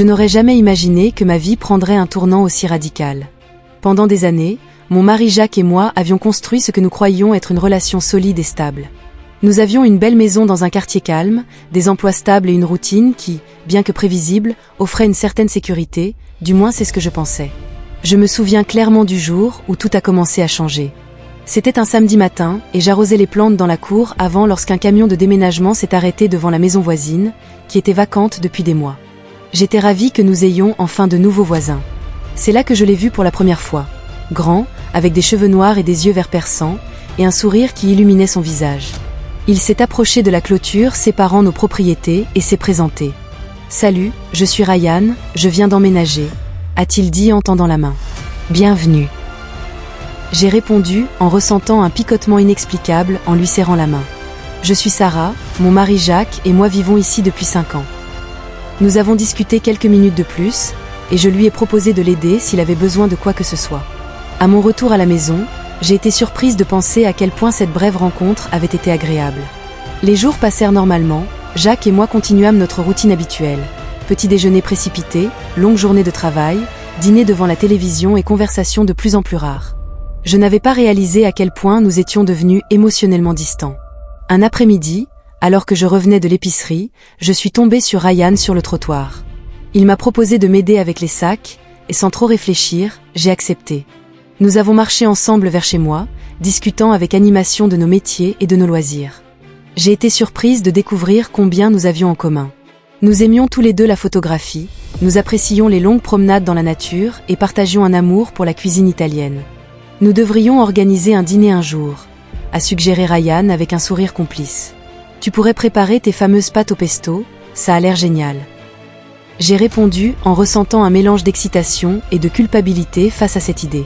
Je n'aurais jamais imaginé que ma vie prendrait un tournant aussi radical. Pendant des années, mon mari Jacques et moi avions construit ce que nous croyions être une relation solide et stable. Nous avions une belle maison dans un quartier calme, des emplois stables et une routine qui, bien que prévisible, offrait une certaine sécurité, du moins c'est ce que je pensais. Je me souviens clairement du jour où tout a commencé à changer. C'était un samedi matin, et j'arrosais les plantes dans la cour avant lorsqu'un camion de déménagement s'est arrêté devant la maison voisine, qui était vacante depuis des mois. J'étais ravie que nous ayons enfin de nouveaux voisins. C'est là que je l'ai vu pour la première fois. Grand, avec des cheveux noirs et des yeux vert perçants, et un sourire qui illuminait son visage. Il s'est approché de la clôture séparant nos propriétés et s'est présenté. « Salut, je suis Ryan, je viens d'emménager », a-t-il dit en tendant la main. « Bienvenue ». J'ai répondu en ressentant un picotement inexplicable en lui serrant la main. « Je suis Sarah, mon mari Jacques et moi vivons ici depuis 5 ans. » Nous avons discuté quelques minutes de plus, et je lui ai proposé de l'aider s'il avait besoin de quoi que ce soit. À mon retour à la maison, j'ai été surprise de penser à quel point cette brève rencontre avait été agréable. Les jours passèrent normalement, Jacques et moi continuâmes notre routine habituelle. Petit déjeuner précipité, longue journée de travail, dîner devant la télévision et conversations de plus en plus rares. Je n'avais pas réalisé à quel point nous étions devenus émotionnellement distants. Un après-midi, alors que je revenais de l'épicerie, je suis tombée sur Ryan sur le trottoir. Il m'a proposé de m'aider avec les sacs, et sans trop réfléchir, j'ai accepté. Nous avons marché ensemble vers chez moi, discutant avec animation de nos métiers et de nos loisirs. J'ai été surprise de découvrir combien nous avions en commun. Nous aimions tous les deux la photographie, nous apprécions les longues promenades dans la nature et partagions un amour pour la cuisine italienne. Nous devrions organiser un dîner un jour, a suggéré Ryan avec un sourire complice. Tu pourrais préparer tes fameuses pâtes au pesto, ça a l'air génial. J'ai répondu en ressentant un mélange d'excitation et de culpabilité face à cette idée.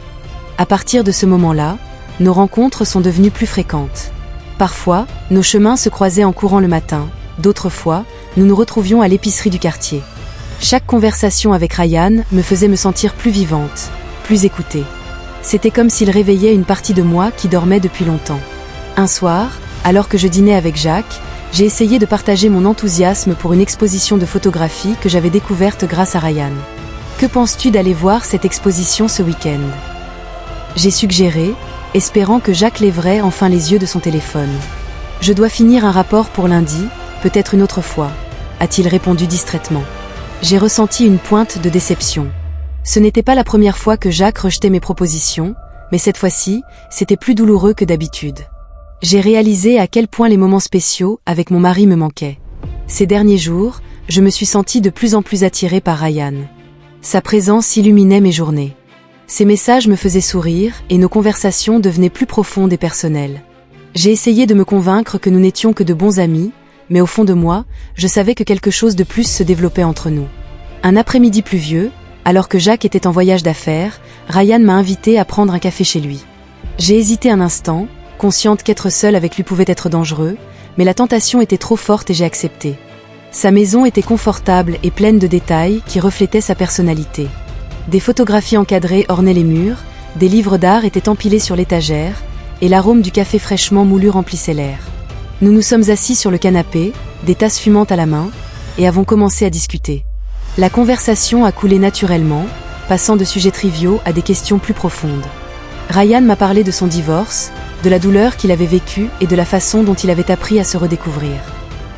À partir de ce moment-là, nos rencontres sont devenues plus fréquentes. Parfois, nos chemins se croisaient en courant le matin, d'autres fois, nous nous retrouvions à l'épicerie du quartier. Chaque conversation avec Ryan me faisait me sentir plus vivante, plus écoutée. C'était comme s'il réveillait une partie de moi qui dormait depuis longtemps. Un soir, alors que je dînais avec Jacques, j'ai essayé de partager mon enthousiasme pour une exposition de photographie que j'avais découverte grâce à Ryan. Que penses-tu d'aller voir cette exposition ce week-end ? J'ai suggéré, espérant que Jacques lèverait enfin les yeux de son téléphone. Je dois finir un rapport pour lundi, peut-être une autre fois, a-t-il répondu distraitement. J'ai ressenti une pointe de déception. Ce n'était pas la première fois que Jacques rejetait mes propositions, mais cette fois-ci, c'était plus douloureux que d'habitude. J'ai réalisé à quel point les moments spéciaux avec mon mari me manquaient. Ces derniers jours, je me suis sentie de plus en plus attirée par Ryan. Sa présence illuminait mes journées. Ses messages me faisaient sourire et nos conversations devenaient plus profondes et personnelles. J'ai essayé de me convaincre que nous n'étions que de bons amis, mais au fond de moi, je savais que quelque chose de plus se développait entre nous. Un après-midi pluvieux, alors que Jacques était en voyage d'affaires, Ryan m'a invité à prendre un café chez lui. J'ai hésité un instant, consciente qu'être seule avec lui pouvait être dangereux, mais la tentation était trop forte et j'ai accepté. Sa maison était confortable et pleine de détails qui reflétaient sa personnalité. Des photographies encadrées ornaient les murs, des livres d'art étaient empilés sur l'étagère, et l'arôme du café fraîchement moulu remplissait l'air. Nous nous sommes assis sur le canapé, des tasses fumantes à la main, et avons commencé à discuter. La conversation a coulé naturellement, passant de sujets triviaux à des questions plus profondes. Ryan m'a parlé de son divorce, de la douleur qu'il avait vécue et de la façon dont il avait appris à se redécouvrir.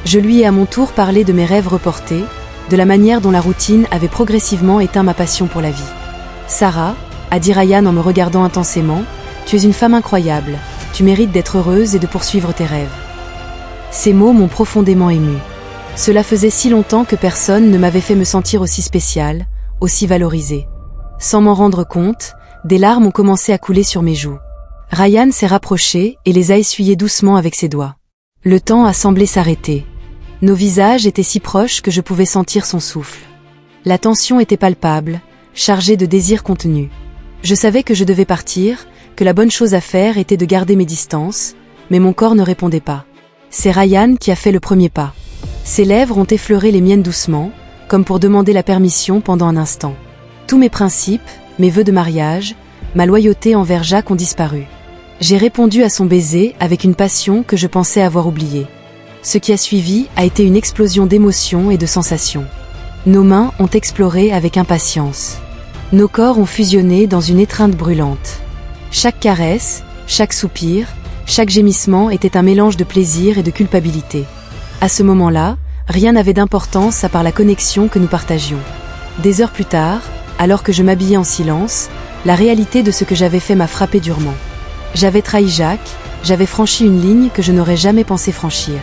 Je lui ai à mon tour parlé de mes rêves reportés, de la manière dont la routine avait progressivement éteint ma passion pour la vie. « Sarah, » a dit Ryan en me regardant intensément, « tu es une femme incroyable, tu mérites d'être heureuse et de poursuivre tes rêves. » Ces mots m'ont profondément émue. Cela faisait si longtemps que personne ne m'avait fait me sentir aussi spéciale, aussi valorisée. Sans m'en rendre compte, des larmes ont commencé à couler sur mes joues. Ryan s'est rapproché et les a essuyées doucement avec ses doigts. Le temps a semblé s'arrêter. Nos visages étaient si proches que je pouvais sentir son souffle. La tension était palpable, chargée de désirs contenus. Je savais que je devais partir, que la bonne chose à faire était de garder mes distances, mais mon corps ne répondait pas. C'est Ryan qui a fait le premier pas. Ses lèvres ont effleuré les miennes doucement, comme pour demander la permission pendant un instant. Tous mes principes, mes vœux de mariage, ma loyauté envers Jacques ont disparu. J'ai répondu à son baiser avec une passion que je pensais avoir oubliée. Ce qui a suivi a été une explosion d'émotions et de sensations. Nos mains ont exploré avec impatience. Nos corps ont fusionné dans une étreinte brûlante. Chaque caresse, chaque soupir, chaque gémissement était un mélange de plaisir et de culpabilité. À ce moment-là, rien n'avait d'importance à part la connexion que nous partagions. Des heures plus tard, alors que je m'habillais en silence, la réalité de ce que j'avais fait m'a frappé durement. J'avais trahi Jacques, j'avais franchi une ligne que je n'aurais jamais pensé franchir.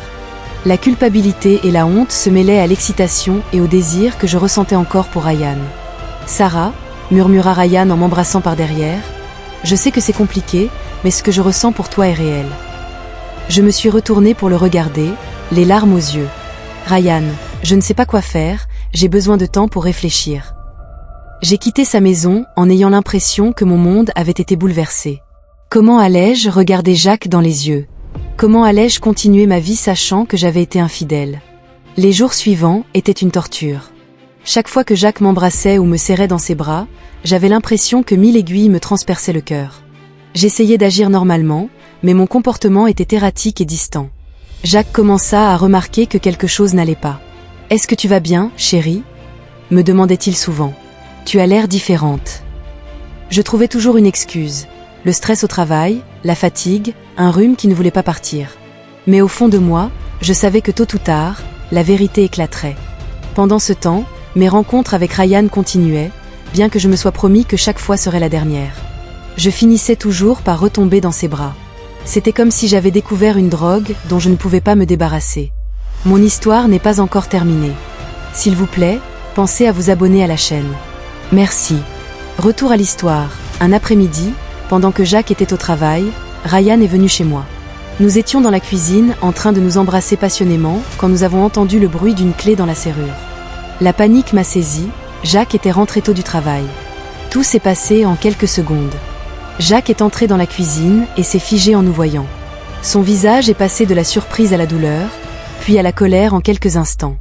La culpabilité et la honte se mêlaient à l'excitation et au désir que je ressentais encore pour Ryan. « Sarah », murmura Ryan en m'embrassant par derrière, « je sais que c'est compliqué, mais ce que je ressens pour toi est réel. » Je me suis retournée pour le regarder, les larmes aux yeux. « Ryan, je ne sais pas quoi faire, j'ai besoin de temps pour réfléchir. » J'ai quitté sa maison en ayant l'impression que mon monde avait été bouleversé. Comment allais-je regarder Jacques dans les yeux? Comment allais-je continuer ma vie sachant que j'avais été infidèle? Les jours suivants étaient une torture. Chaque fois que Jacques m'embrassait ou me serrait dans ses bras, j'avais l'impression que 1000 aiguilles me transperçaient le cœur. J'essayais d'agir normalement, mais mon comportement était erratique et distant. Jacques commença à remarquer que quelque chose n'allait pas. « Est-ce que tu vas bien, chérie ?» me demandait-il souvent. « Tu as l'air différente. » Je trouvais toujours une excuse. Le stress au travail, la fatigue, un rhume qui ne voulait pas partir. Mais au fond de moi, je savais que tôt ou tard, la vérité éclaterait. Pendant ce temps, mes rencontres avec Ryan continuaient, bien que je me sois promis que chaque fois serait la dernière. Je finissais toujours par retomber dans ses bras. C'était comme si j'avais découvert une drogue dont je ne pouvais pas me débarrasser. Mon histoire n'est pas encore terminée. S'il vous plaît, pensez à vous abonner à la chaîne. Merci. Retour à l'histoire. Un après-midi, pendant que Jacques était au travail, Ryan est venu chez moi. Nous étions dans la cuisine en train de nous embrasser passionnément quand nous avons entendu le bruit d'une clé dans la serrure. La panique m'a saisi, Jacques était rentré tôt du travail. Tout s'est passé en quelques secondes. Jacques est entré dans la cuisine et s'est figé en nous voyant. Son visage est passé de la surprise à la douleur, puis à la colère en quelques instants.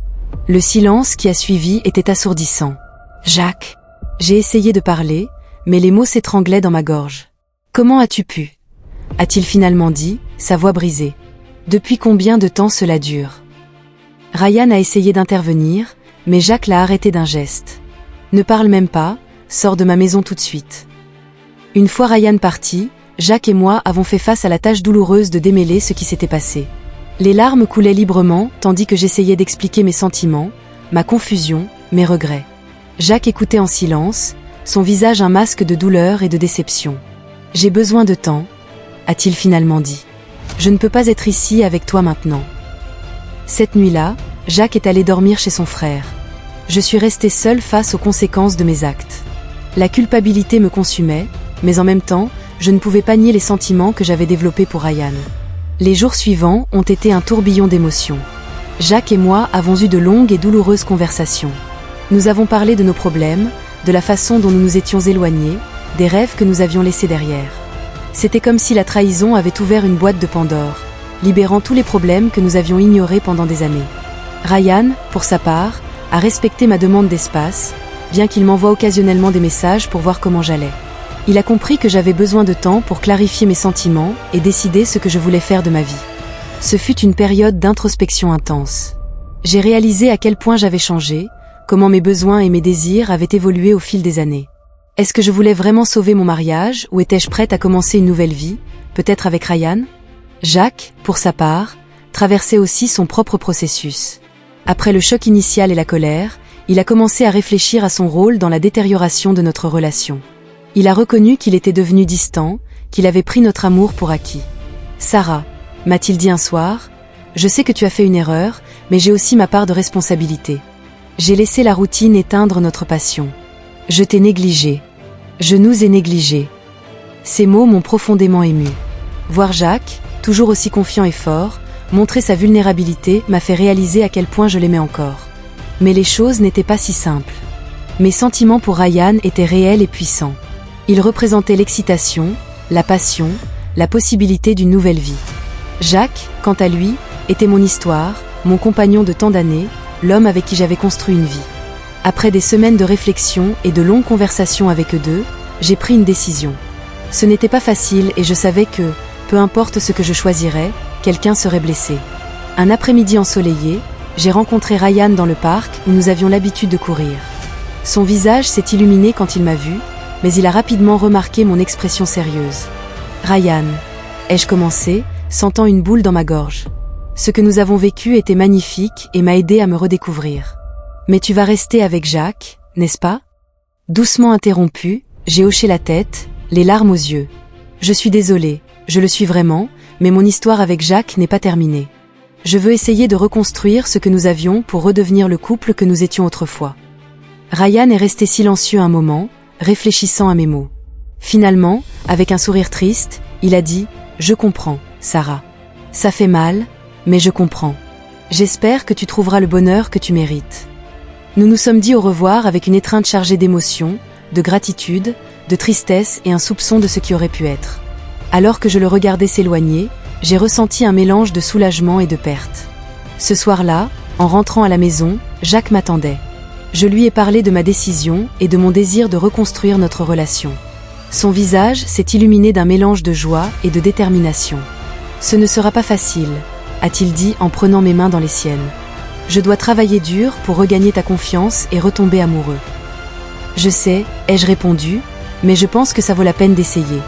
Le silence qui a suivi était assourdissant. « Jacques !» J'ai essayé de parler, mais les mots s'étranglaient dans ma gorge. « Comment as-tu pu ?» a-t-il finalement dit, sa voix brisée. « Depuis combien de temps cela dure ?» Ryan a essayé d'intervenir, mais Jacques l'a arrêté d'un geste. « Ne parle même pas, sors de ma maison tout de suite. » Une fois Ryan parti, Jacques et moi avons fait face à la tâche douloureuse de démêler ce qui s'était passé. Les larmes coulaient librement tandis que j'essayais d'expliquer mes sentiments, ma confusion, mes regrets. Jacques écoutait en silence, son visage un masque de douleur et de déception. « J'ai besoin de temps, » a-t-il finalement dit. « Je ne peux pas être ici avec toi maintenant. » Cette nuit-là, Jacques est allé dormir chez son frère. Je suis restée seule face aux conséquences de mes actes. La culpabilité me consumait, mais en même temps, je ne pouvais pas nier les sentiments que j'avais développés pour Ryan. Les jours suivants ont été un tourbillon d'émotions. Jacques et moi avons eu de longues et douloureuses conversations. Nous avons parlé de nos problèmes, de la façon dont nous nous étions éloignés, des rêves que nous avions laissés derrière. C'était comme si la trahison avait ouvert une boîte de Pandore, libérant tous les problèmes que nous avions ignorés pendant des années. Ryan, pour sa part, a respecté ma demande d'espace, bien qu'il m'envoie occasionnellement des messages pour voir comment j'allais. Il a compris que j'avais besoin de temps pour clarifier mes sentiments et décider ce que je voulais faire de ma vie. Ce fut une période d'introspection intense. J'ai réalisé à quel point j'avais changé, comment mes besoins et mes désirs avaient évolué au fil des années. Est-ce que je voulais vraiment sauver mon mariage ou étais-je prête à commencer une nouvelle vie, peut-être avec Ryan? Jacques, pour sa part, traversait aussi son propre processus. Après le choc initial et la colère, il a commencé à réfléchir à son rôle dans la détérioration de notre relation. Il a reconnu qu'il était devenu distant, qu'il avait pris notre amour pour acquis. « Sarah, m'a-t-il dit un soir, je sais que tu as fait une erreur, mais j'ai aussi ma part de responsabilité. J'ai laissé la routine éteindre notre passion. Je t'ai négligé. Je nous ai négligés. » Ces mots m'ont profondément ému. Voir Jacques, toujours aussi confiant et fort, montrer sa vulnérabilité m'a fait réaliser à quel point je l'aimais encore. Mais les choses n'étaient pas si simples. Mes sentiments pour Ryan étaient réels et puissants. Ils représentaient l'excitation, la passion, la possibilité d'une nouvelle vie. Jacques, quant à lui, était mon histoire, mon compagnon de tant d'années, l'homme avec qui j'avais construit une vie. Après des semaines de réflexion et de longues conversations avec eux deux, j'ai pris une décision. Ce n'était pas facile et je savais que, peu importe ce que je choisirais, quelqu'un serait blessé. Un après-midi ensoleillé, j'ai rencontré Ryan dans le parc où nous avions l'habitude de courir. Son visage s'est illuminé quand il m'a vu, mais il a rapidement remarqué mon expression sérieuse. « Ryan », ai-je commencé, sentant une boule dans ma gorge. Ce que nous avons vécu était magnifique et m'a aidé à me redécouvrir. « Mais tu vas rester avec Jacques, n'est-ce pas ?» Doucement interrompu, j'ai hoché la tête, les larmes aux yeux. « Je suis désolée, je le suis vraiment, mais mon histoire avec Jacques n'est pas terminée. Je veux essayer de reconstruire ce que nous avions pour redevenir le couple que nous étions autrefois. » Ryan est resté silencieux un moment, réfléchissant à mes mots. Finalement, avec un sourire triste, il a dit « Je comprends, Sarah. Ça fait mal, mais je comprends. J'espère que tu trouveras le bonheur que tu mérites. » Nous nous sommes dit au revoir avec une étreinte chargée d'émotions, de gratitude, de tristesse et un soupçon de ce qui aurait pu être. Alors que je le regardais s'éloigner, j'ai ressenti un mélange de soulagement et de perte. Ce soir-là, en rentrant à la maison, Jacques m'attendait. Je lui ai parlé de ma décision et de mon désir de reconstruire notre relation. Son visage s'est illuminé d'un mélange de joie et de détermination. « Ce ne sera pas facile », a-t-il dit en prenant mes mains dans les siennes. « Je dois travailler dur pour regagner ta confiance et retomber amoureux. »« Je sais », ai-je répondu, « mais je pense que ça vaut la peine d'essayer. »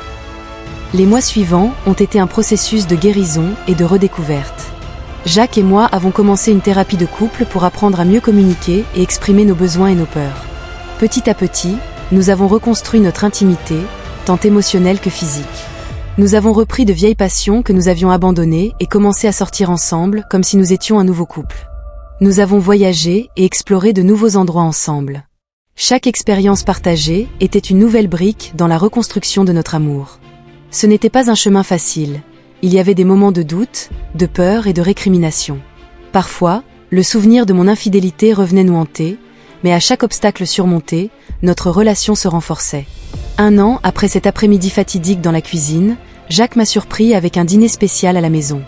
Les mois suivants ont été un processus de guérison et de redécouverte. Jacques et moi avons commencé une thérapie de couple pour apprendre à mieux communiquer et exprimer nos besoins et nos peurs. Petit à petit, nous avons reconstruit notre intimité, tant émotionnelle que physique. Nous avons repris de vieilles passions que nous avions abandonnées et commencé à sortir ensemble comme si nous étions un nouveau couple. Nous avons voyagé et exploré de nouveaux endroits ensemble. Chaque expérience partagée était une nouvelle brique dans la reconstruction de notre amour. Ce n'était pas un chemin facile. Il y avait des moments de doute, de peur et de récrimination. Parfois, le souvenir de mon infidélité revenait nous hanter, mais à chaque obstacle surmonté, notre relation se renforçait. 1 an après cet après-midi fatidique dans la cuisine, Jacques m'a surpris avec un dîner spécial à la maison.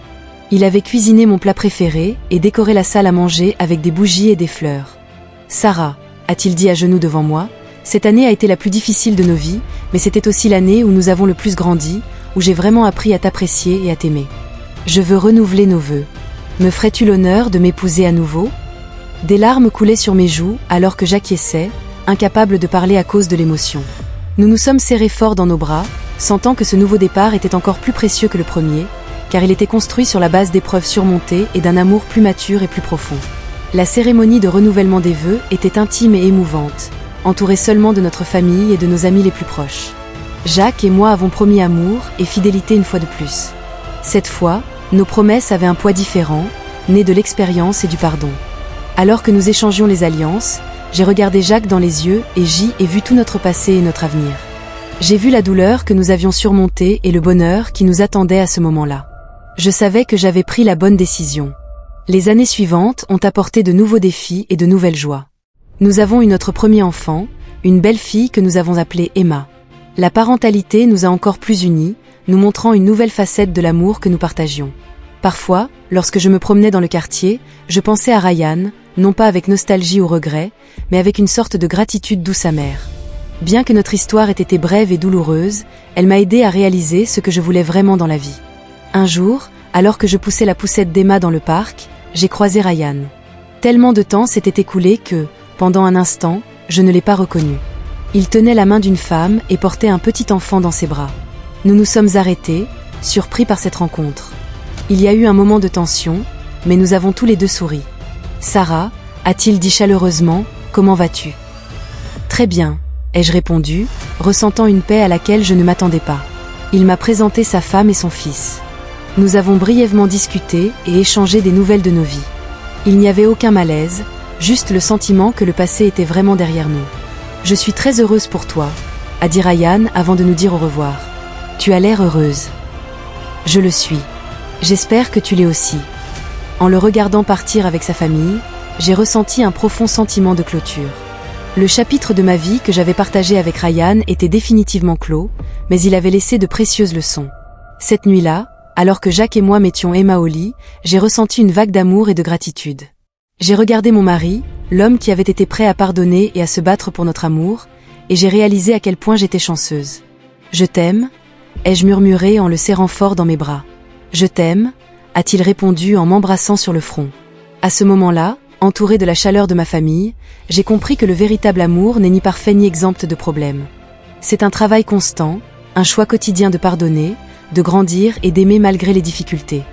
Il avait cuisiné mon plat préféré et décoré la salle à manger avec des bougies et des fleurs. « Sarah », a-t-il dit à genoux devant moi, « cette année a été la plus difficile de nos vies, mais c'était aussi l'année où nous avons le plus grandi, où j'ai vraiment appris à t'apprécier et à t'aimer. Je veux renouveler nos vœux. Me ferais-tu l'honneur de m'épouser à nouveau ?» Des larmes coulaient sur mes joues alors que j'acquiesçais, incapable de parler à cause de l'émotion. Nous nous sommes serrés fort dans nos bras, sentant que ce nouveau départ était encore plus précieux que le premier, car il était construit sur la base d'épreuves surmontées et d'un amour plus mature et plus profond. La cérémonie de renouvellement des vœux était intime et émouvante, entourée seulement de notre famille et de nos amis les plus proches. Jacques et moi avons promis amour et fidélité une fois de plus. Cette fois, nos promesses avaient un poids différent, né de l'expérience et du pardon. Alors que nous échangions les alliances, j'ai regardé Jacques dans les yeux et j'y ai vu tout notre passé et notre avenir. J'ai vu la douleur que nous avions surmontée et le bonheur qui nous attendait à ce moment-là. Je savais que j'avais pris la bonne décision. Les années suivantes ont apporté de nouveaux défis et de nouvelles joies. Nous avons eu notre premier enfant, une belle fille que nous avons appelée Emma. La parentalité nous a encore plus unis, nous montrant une nouvelle facette de l'amour que nous partagions. Parfois, lorsque je me promenais dans le quartier, je pensais à Ryan, non pas avec nostalgie ou regret, mais avec une sorte de gratitude douce amère. Bien que notre histoire ait été brève et douloureuse, elle m'a aidé à réaliser ce que je voulais vraiment dans la vie. Un jour, alors que je poussais la poussette d'Emma dans le parc, j'ai croisé Ryan. Tellement de temps s'était écoulé que, pendant un instant, je ne l'ai pas reconnu. Il tenait la main d'une femme et portait un petit enfant dans ses bras. Nous nous sommes arrêtés, surpris par cette rencontre. Il y a eu un moment de tension, mais nous avons tous les deux souri. « Sarah », a-t-il dit chaleureusement, « comment vas-tu ?»« Très bien », ai-je répondu, ressentant une paix à laquelle je ne m'attendais pas. Il m'a présenté sa femme et son fils. Nous avons brièvement discuté et échangé des nouvelles de nos vies. Il n'y avait aucun malaise, juste le sentiment que le passé était vraiment derrière nous. « Je suis très heureuse pour toi », a dit Ryan avant de nous dire au revoir. « Tu as l'air heureuse. »« Je le suis. J'espère que tu l'es aussi. » En le regardant partir avec sa famille, j'ai ressenti un profond sentiment de clôture. Le chapitre de ma vie que j'avais partagé avec Ryan était définitivement clos, mais il avait laissé de précieuses leçons. Cette nuit-là, alors que Jacques et moi mettions Emma au lit, j'ai ressenti une vague d'amour et de gratitude. J'ai regardé mon mari, l'homme qui avait été prêt à pardonner et à se battre pour notre amour, et j'ai réalisé à quel point j'étais chanceuse. « Je t'aime », ai-je murmuré en le serrant fort dans mes bras. « Je t'aime », a-t-il répondu en m'embrassant sur le front. À ce moment-là, entouré de la chaleur de ma famille, j'ai compris que le véritable amour n'est ni parfait ni exempt de problèmes. C'est un travail constant, un choix quotidien de pardonner, de grandir et d'aimer malgré les difficultés.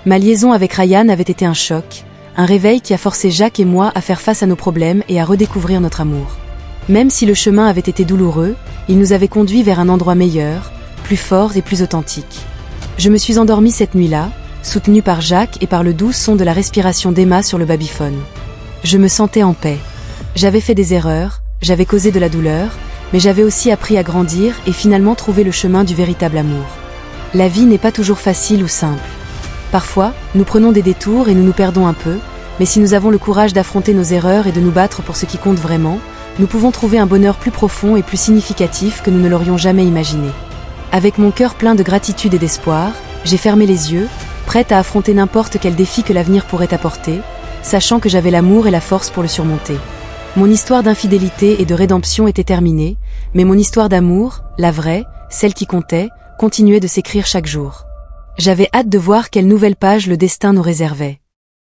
Ma liaison avec Ryan avait été un choc, un réveil qui a forcé Jacques et moi à faire face à nos problèmes et à redécouvrir notre amour. Même si le chemin avait été douloureux, il nous avait conduits vers un endroit meilleur, plus fort et plus authentique. Je me suis endormie cette nuit-là, soutenue par Jacques et par le doux son de la respiration d'Emma sur le babyphone. Je me sentais en paix. J'avais fait des erreurs, j'avais causé de la douleur, mais j'avais aussi appris à grandir et finalement trouvé le chemin du véritable amour. La vie n'est pas toujours facile ou simple. Parfois, nous prenons des détours et nous nous perdons un peu, mais si nous avons le courage d'affronter nos erreurs et de nous battre pour ce qui compte vraiment, nous pouvons trouver un bonheur plus profond et plus significatif que nous ne l'aurions jamais imaginé. Avec mon cœur plein de gratitude et d'espoir, j'ai fermé les yeux, prête à affronter n'importe quel défi que l'avenir pourrait apporter, sachant que j'avais l'amour et la force pour le surmonter. Mon histoire d'infidélité et de rédemption était terminée, mais mon histoire d'amour, la vraie, celle qui comptait, continuait de s'écrire chaque jour. J'avais hâte de voir quelle nouvelle page le destin nous réservait.